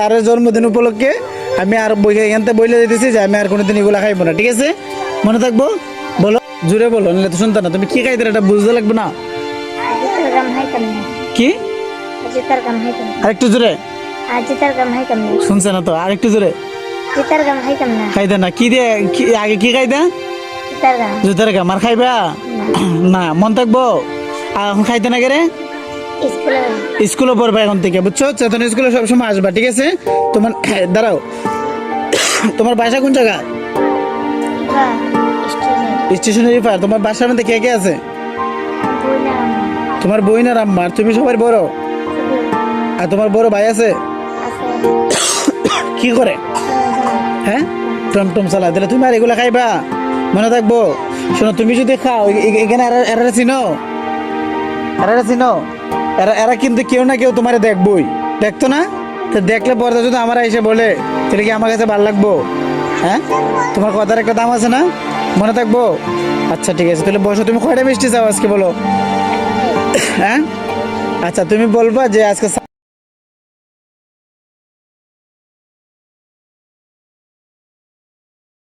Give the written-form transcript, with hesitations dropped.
তার জন্মদিন উপলক্ষে আমি আর এখান থেকে বইলে দিতেছি যে আমি আর কোনোদিন এগুলা খাইবো না, ঠিক আছে? মনে থাকবো? বলো, জোরে বলো, নাহলে তো শুনতে না। তুমি কি খাইতে এটা বুঝতে লাগবে না? কি আরেকটু জোরে? শুনছে না তো, আরেকটু জোরে খাইতে না। কি দিয়ে আগে কি খাইতে? জুতার গাম। আর খাইবা না? মন থাকবো? আর এখন খাইতে না গেলে স্কুলে পড়বা এখন থেকে, বুঝছো? চেতন স্কুলে সবসময় আসবা, ঠিক আছে? তোমার দাঁড়াও, তোমার বাসা কোন জায়গা? স্টেশনারি পার। তোমার বাসার মধ্যে কে কে আছে? তোমার বই না আম্মা? আর তুমি সবার বড়? আর তোমার বড় ভাই আছে? কি করে? হ্যাঁ, টমটম চালায়। তাহলে তুমি আর এগুলা খাইবা? মনে থাকবো? শোনো, তুমি যদি খাও এখানে এরা চিনো, এরা কিন্তু কেউ না কেউ তোমার দেখবই, দেখতো না? তো দেখলে পরে যদি আমার এসে বলে, তাহলে কি আমার কাছে ভালো লাগবো? হ্যাঁ, তোমার কথার একটা দাম আছে না? মনে থাকবো? আচ্ছা ঠিক আছে, তাহলে বসো। তুমি কয়টা মিষ্টি চাও আজকে বলো? হ্যাঁ, আচ্ছা তুমি বলবা যে আজকে